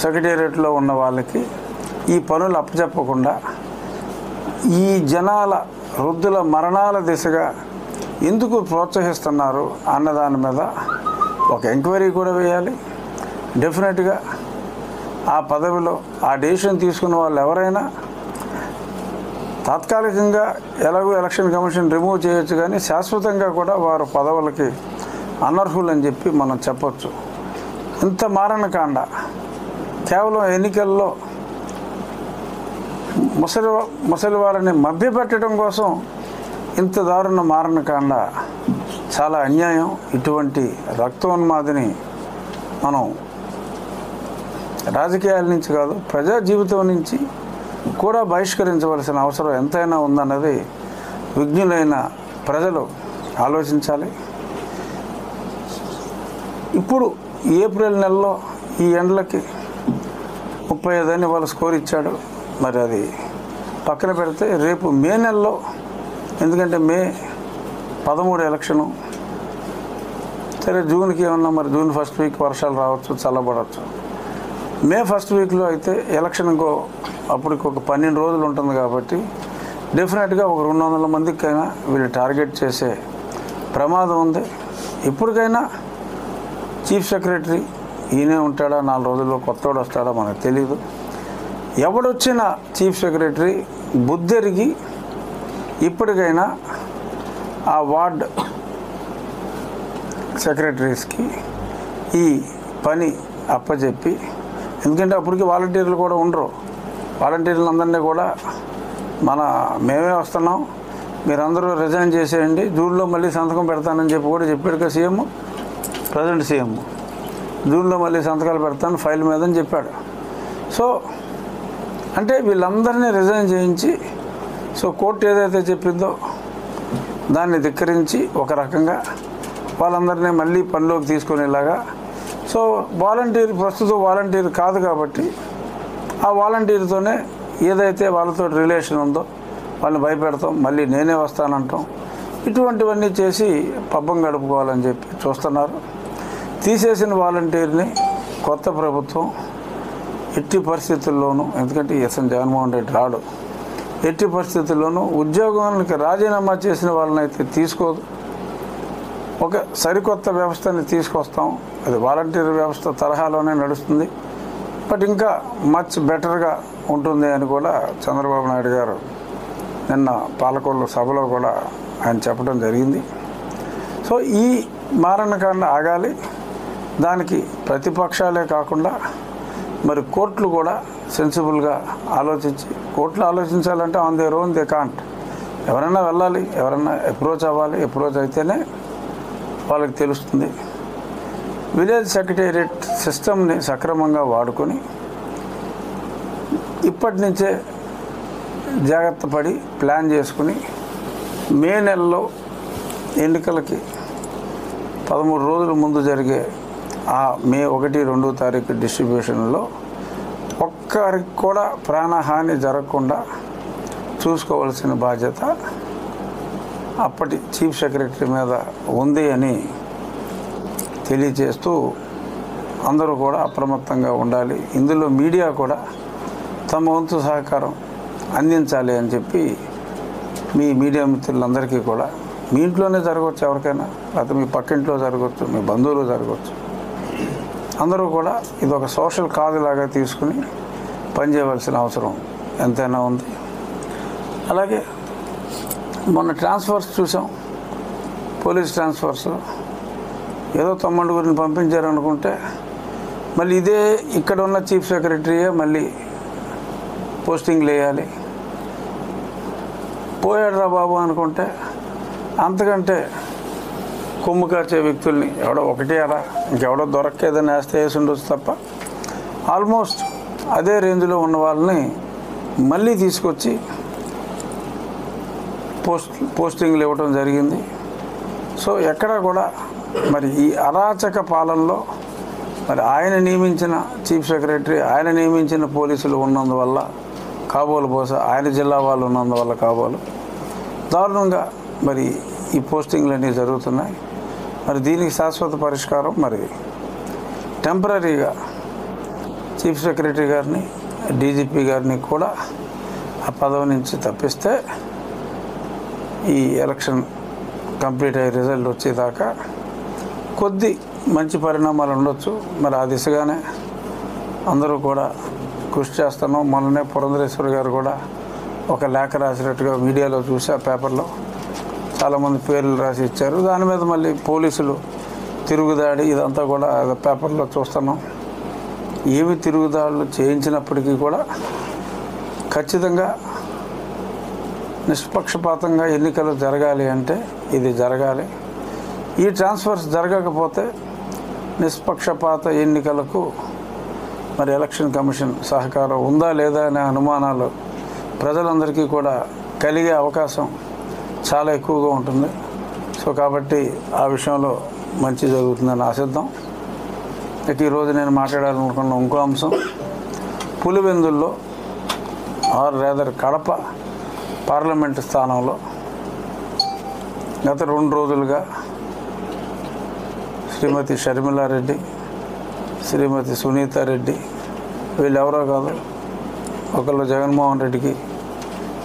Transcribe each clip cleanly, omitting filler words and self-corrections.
సెక్రటేరియట్లో ఉన్న వాళ్ళకి ఈ పనులు అప్పచెప్పకుండా ఈ జనాల వృద్ధుల మరణాల దిశగా ఎందుకు ప్రోత్సహిస్తున్నారు అన్న దాని మీద ఒక ఎంక్వైరీ కూడా వేయాలి. డెఫినెట్గా ఆ పదవిలో ఆ డెసిషన్ తీసుకున్న వాళ్ళు ఎవరైనా తాత్కాలికంగా ఎలాగో ఎలక్షన్ కమిషన్ రిమూవ్ చేయొచ్చు, కానీ శాశ్వతంగా కూడా వారు పదవులకి అనర్హులని చెప్పి మనం చెప్పొచ్చు. ఇంత మారణకాండ కేవలం ఎన్నికల్లో ముసలి వారిని మభ్యపెట్టడం కోసం ఇంత దారుణ మారణకాండ చాలా అన్యాయం. ఇటువంటి రక్తోన్మాదిని మనం రాజకీయాల నుంచి కాదు, ప్రజా జీవితం నుంచి కూడా బహిష్కరించవలసిన అవసరం ఎంతైనా ఉందన్నది విజ్ఞులైన ప్రజలు ఆలోచించాలి. ఇప్పుడు ఏప్రిల్ నెలలో ఈ ఎండలకి 35 అని వాళ్ళు స్కోర్ ఇచ్చాడు. మరి అది పక్కన పెడితే రేపు మే నెలలో, ఎందుకంటే మే 13 ఎలక్షను, సరే జూన్కి ఏమన్నా మరి జూన్ ఫస్ట్ వీక్ వర్షాలు రావచ్చు, చల్లబడవచ్చు. మే ఫస్ట్ వీక్లో అయితే ఎలక్షన్ అప్పటికి ఒక 12 రోజులు ఉంటుంది కాబట్టి డెఫినెట్గా ఒక 200 మందికైనా వీళ్ళు టార్గెట్ చేసే ప్రమాదం ఉంది. ఇప్పటికైనా చీఫ్ సెక్రటరీ ఈయనే ఉంటాడా, 4 రోజుల్లో కొత్తవాడు వస్తాడా మనకు తెలీదు. ఎవడొచ్చినా చీఫ్ సెక్రటరీ బుద్ధెరిగి ఇప్పటికైనా ఆ వార్డ్ సెక్రటరీస్కి ఈ పని అప్పచెప్పి, ఎందుకంటే అప్పటికి వాలంటీర్లు కూడా ఉండరు, వాలంటీర్లందరినీ కూడా మేమే వస్తున్నాం, మీరందరూ రిజైన్ చేసేయండి, జూన్లో మళ్ళీ సంతకం పెడతానని చెప్పి కూడా చెప్పాడు సీఎం, ప్రజెంట్ సీఎం జూన్లో మళ్ళీ సంతకాలు పెడతాను ఫైల్ మీద అని చెప్పాడు. సో అంటే వీళ్ళందరినీ రిజైన్ చేయించి, సో కోర్టు ఏదైతే చెప్పిందో దాన్ని ధిక్కరించి ఒక రకంగా వాళ్ళందరినీ మళ్ళీ పనిలోకి తీసుకునేలాగా, సో ప్రస్తుతం వాలంటీర్ కాదు కాబట్టి ఆ వాలంటీర్తోనే ఏదైతే వాళ్ళతో రిలేషన్ ఉందో వాళ్ళని భయపెడతాం, మళ్ళీ నేనే వస్తానంటాం, ఇటువంటివన్నీ చేసి పబ్బం గడుపుకోవాలని చెప్పి చూస్తున్నారు. తీసేసిన వాలంటీర్ని కొత్త ప్రభుత్వం ఎట్టి పరిస్థితుల్లోనూ, ఎందుకంటే జగన్మోహన్ రెడ్డి రాడు, ఎట్టి పరిస్థితుల్లోనూ ఉద్యోగానికి రాజీనామా చేసిన వాళ్ళని అయితే తీసుకోదు. ఒక సరికొత్త వ్యవస్థని తీసుకొస్తాం, అది వాలంటీర్ వ్యవస్థ తరహాలోనే నడుస్తుంది, బట్ ఇంకా మచ్ బెటర్గా ఉంటుంది అని కూడా చంద్రబాబు నాయుడు గారు నిన్న పాలకొల్లు సభలో కూడా ఆయన చెప్పడం జరిగింది. సో ఈ మారణకాండ ఆగాలి. దానికి ప్రతిపక్షాలే కాకుండా మరి కోర్టులు కూడా సెన్సిబుల్గా ఆలోచించి, కోర్టులు ఆలోచించాలంటే on their own they can't, ఎవరైనా వెళ్ళాలి, ఎవరైనా అప్రోచ్ అవ్వాలి, అప్రోచ్ అయితేనే వాళ్ళకి తెలుస్తుంది. విలేజ్ సెక్రటేరియట్ సిస్టమ్ని సక్రమంగా వాడుకొని ఇప్పటి నుంచే జాగ్రత్త పడి ప్లాన్ చేసుకుని మే నెలలో ఎన్నికలకి 13 రోజుల ముందు జరిగే ఆ మే 1, 2 తారీఖు డిస్ట్రిబ్యూషన్లో ఒక్కరికి కూడా ప్రాణహాని జరగకుండా చూసుకోవాల్సిన బాధ్యత అప్పటి చీఫ్ సెక్రటరీ మీద ఉంది అని తెలియజేస్తూ అందరూ కూడా అప్రమత్తంగా ఉండాలి. ఇందులో మీడియా కూడా తమ వంతు సహకారం అందించాలి అని చెప్పి మీ మీడియా మిత్రులందరికీ కూడా, మీ ఇంట్లోనే జరగవచ్చు, ఎవరికైనా, లేకపోతే మీ పక్కింట్లో జరగవచ్చు, మీ బంధువులు జరగవచ్చు, అందరూ కూడా ఇది ఒక సోషల్ కాజ్ లాగా తీసుకుని పనిచేయవలసిన అవసరం ఎంతైనా ఉంది. అలాగే మొన్న ట్రాన్స్ఫర్స్ చూసాం, పోలీస్ ట్రాన్స్ఫర్స్ ఏదో తమ్మండుగురిని పంపించారనుకుంటే మళ్ళీ ఇదే ఇక్కడ ఉన్న చీఫ్ సెక్రటరీయే మళ్ళీ పోస్టింగ్లు వేయాలి. పోయాడురా బాబు అనుకుంటే అంతకంటే కొమ్ము కాచే వ్యక్తుల్ని ఎవడో ఒకటే అలా ఇంకెవడో దొరక్కేదని వేస్తే వేసి ఉండొచ్చు తప్ప, ఆల్మోస్ట్ అదే రేంజ్లో ఉన్న వాళ్ళని మళ్ళీ తీసుకొచ్చి పోస్టింగ్లు ఇవ్వడం జరిగింది. సో ఎక్కడా కూడా మరి ఈ అరాచక పాలనలో మరి ఆయన నియమించిన చీఫ్ సెక్రటరీ, ఆయన నియమించిన పోలీసులు ఉన్నందువల్ల కాబోలు, బహుశా ఆయన జిల్లా వాళ్ళు ఉన్నందువల్ల కాబోలు దారుణంగా మరి ఈ పోస్టింగ్లు అన్నీ జరుగుతున్నాయి. మరి దీనికి శాశ్వత పరిష్కారం మరి టెంపరీగా చీఫ్ సెక్రటరీ గారిని, డీజీపీ గారిని కూడా ఆ పదవి నుంచి తప్పిస్తే ఈ ఎలక్షన్ కంప్లీట్ అయ్యి రిజల్ట్ వచ్చేదాకా కొద్ది మంచి పరిణామాలు ఉండొచ్చు. మరి ఆ దిశగానే అందరూ కూడా కృషి చేస్తున్నాం. మొన్ననే పురంధరేశ్వరి గారు కూడా ఒక లేఖ రాసినట్టుగా మీడియాలో చూసి, ఆ పేపర్లో చాలామంది పేర్లు రాసి ఇచ్చారు. దాని మీద మళ్ళీ పోలీసులు తిరుగుదాడి, ఇదంతా కూడా పేపర్లో చూస్తున్నాం. ఏమి తిరుగుదాడులు చేయించినప్పటికీ కూడా ఖచ్చితంగా నిష్పక్షపాతంగా ఎన్నికలు జరగాలి అంటే ఇది జరగాలి. ఈ ట్రాన్స్ఫర్స్ జరగకపోతే నిష్పక్షపాత ఎన్నికలకు మరి ఎలక్షన్ కమిషన్ సహకారం ఉందా లేదా అనే అనుమానాలు ప్రజలందరికీ కూడా కలిగే అవకాశం చాలా ఎక్కువగా ఉంటుంది. సో కాబట్టి ఆ విషయంలో మంచి జరుగుతుందని ఆశిద్దాం. ఇక ఈరోజు నేను మాట్లాడాలనుకున్న ఇంకో అంశం, పులివెందుల్లో ఆర్ రేదర్ కడప పార్లమెంటు స్థానంలో గత 2 రోజులుగా శ్రీమతి షర్మిలారెడ్డి, శ్రీమతి సునీతారెడ్డి, వీళ్ళెవరో కాదు, ఒకళ్ళు జగన్మోహన్ రెడ్డికి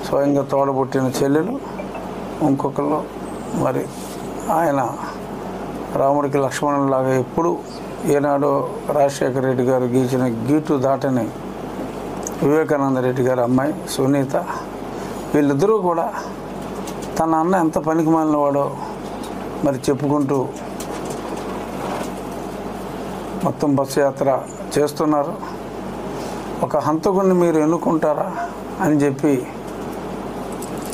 స్వయంగా తోడబుట్టిన చెల్లెలు, ఇంకొకళ్ళు మరి ఆయన రాముడికి లక్ష్మణులాగా ఎప్పుడు ఏనాడో రాజశేఖర రెడ్డి గారు గీచిన గీటు దాటని వివేకానంద రెడ్డి గారి అమ్మాయి సునీత, వీళ్ళిద్దరూ కూడా తన అన్న ఎంత పనికి మాలిన వాడో మరి చెప్పుకుంటూ మొత్తం బస్సు యాత్ర చేస్తున్నారు. ఒక హంతకుడిని మీరు ఎన్నుకుంటారా అని చెప్పి,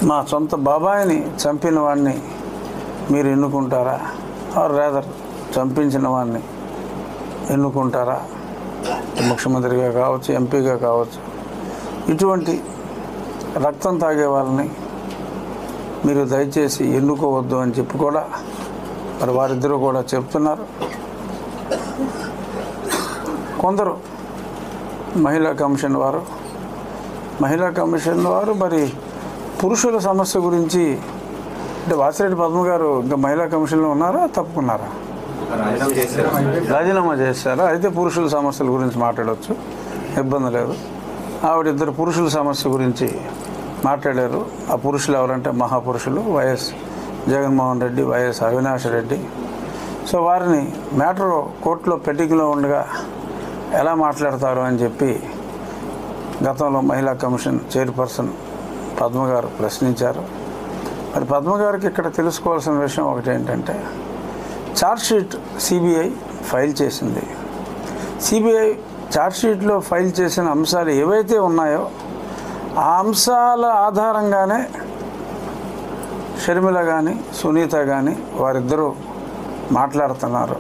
మా సొంత బాబాయిని చంపిన వాడిని మీరు ఎన్నుకుంటారా, ఆర్ రేదర్ చంపించిన వాడిని ఎన్నుకుంటారా, ముఖ్యమంత్రిగా కావచ్చు, ఎంపీగా కావచ్చు, ఇటువంటి రక్తం తాగే వాళ్ళని మీరు దయచేసి ఎన్నుకోవద్దు అని చెప్పి కూడా మరి వారిద్దరూ కూడా చెప్తున్నారు. కొందరు మహిళా కమిషన్ వారు మరి పురుషుల సమస్య గురించి, అంటే వాసిరెడ్డి పద్మ గారు ఇంకా మహిళా కమిషన్లో ఉన్నారా, తప్పుకున్నారా, రాజీనామా చేశారా? అయితే పురుషుల సమస్యల గురించి మాట్లాడవచ్చు, ఇబ్బంది లేదు. ఆవిడిద్దరు పురుషుల సమస్య గురించి మాట్లాడారు. ఆ పురుషులు ఎవరంటే మహాపురుషులు YS Jaganmohan Reddy, YS Avinash Reddy. So వారిని మ్యాటర్ కోర్టులో పెండింగ్లో ఉండగా ఎలా మాట్లాడతారు అని చెప్పి గతంలో మహిళా కమిషన్ చైర్పర్సన్ పద్మ గారు ప్రశ్నించారు. మరి పద్మ గారికి ఇక్కడ తెలుసుకోవాల్సిన విషయం ఒకటి ఏంటంటే, ఛార్జ్షీట్ సిబిఐ ఫైల్ చేసింది. సిబిఐ ఛార్జ్షీట్లో ఫైల్ చేసిన అంశాలు ఏవైతే ఉన్నాయో ఆ అంశాల ఆధారంగానే షర్మిల కానీ సునీత కానీ వారిద్దరూ మాట్లాడుతున్నారు.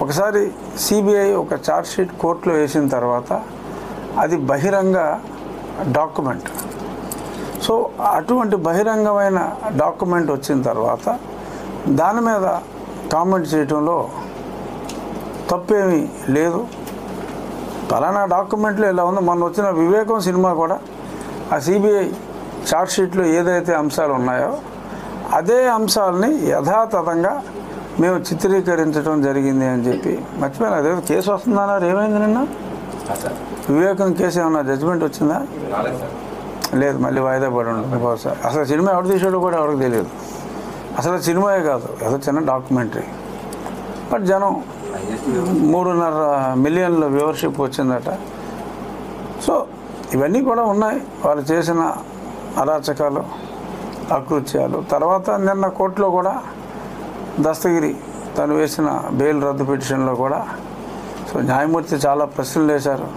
ఒకసారి సిబిఐ ఒక ఛార్జ్షీట్ కోర్టులో వేసిన తర్వాత అది బహిరంగ డాక్యుమెంట్. సో అటువంటి బహిరంగమైన డాక్యుమెంట్ వచ్చిన తర్వాత దాని మీద కామెంట్ చేయడంలో తప్పేమీ లేదు. పలానా డాక్యుమెంట్లో ఇలా ఉంది. మొన్న వచ్చిన వివేకం సినిమా కూడా ఆ సిబిఐ ఛార్జ్షీట్లో ఏదైతే అంశాలు ఉన్నాయో అదే అంశాలని యథాతథంగా మేము చిత్రీకరించడం జరిగింది అని చెప్పి మర్చిపోయాను. అదే కేసు వస్తుందన్నారు, ఏమైంది నిన్న? వివేకం కేసు ఏమన్నా జడ్జిమెంట్ వచ్చిందా? లేదు, మళ్ళీ వాయిదా పడి ఉంటుంది బహుశా. అసలు సినిమా ఎవరు తీసాడో కూడా ఎవరికి తెలియదు. అసలు సినిమాయే కాదు, ఏదో చిన్న డాక్యుమెంటరీ. బట్ జనం 3.5 మిలియన్ల వ్యూవర్షిప్ వచ్చిందట. సో ఇవన్నీ కూడా ఉన్నాయి, వాళ్ళు చేసిన అరాచకాలు, అకృత్యాలు. తర్వాత నిన్న కోర్టులో కూడా దస్తగిరి తను వేసిన బెయిల్ రద్దు పిటిషన్లో కూడా సో న్యాయమూర్తి చాలా ప్రశ్నలు వేశారు.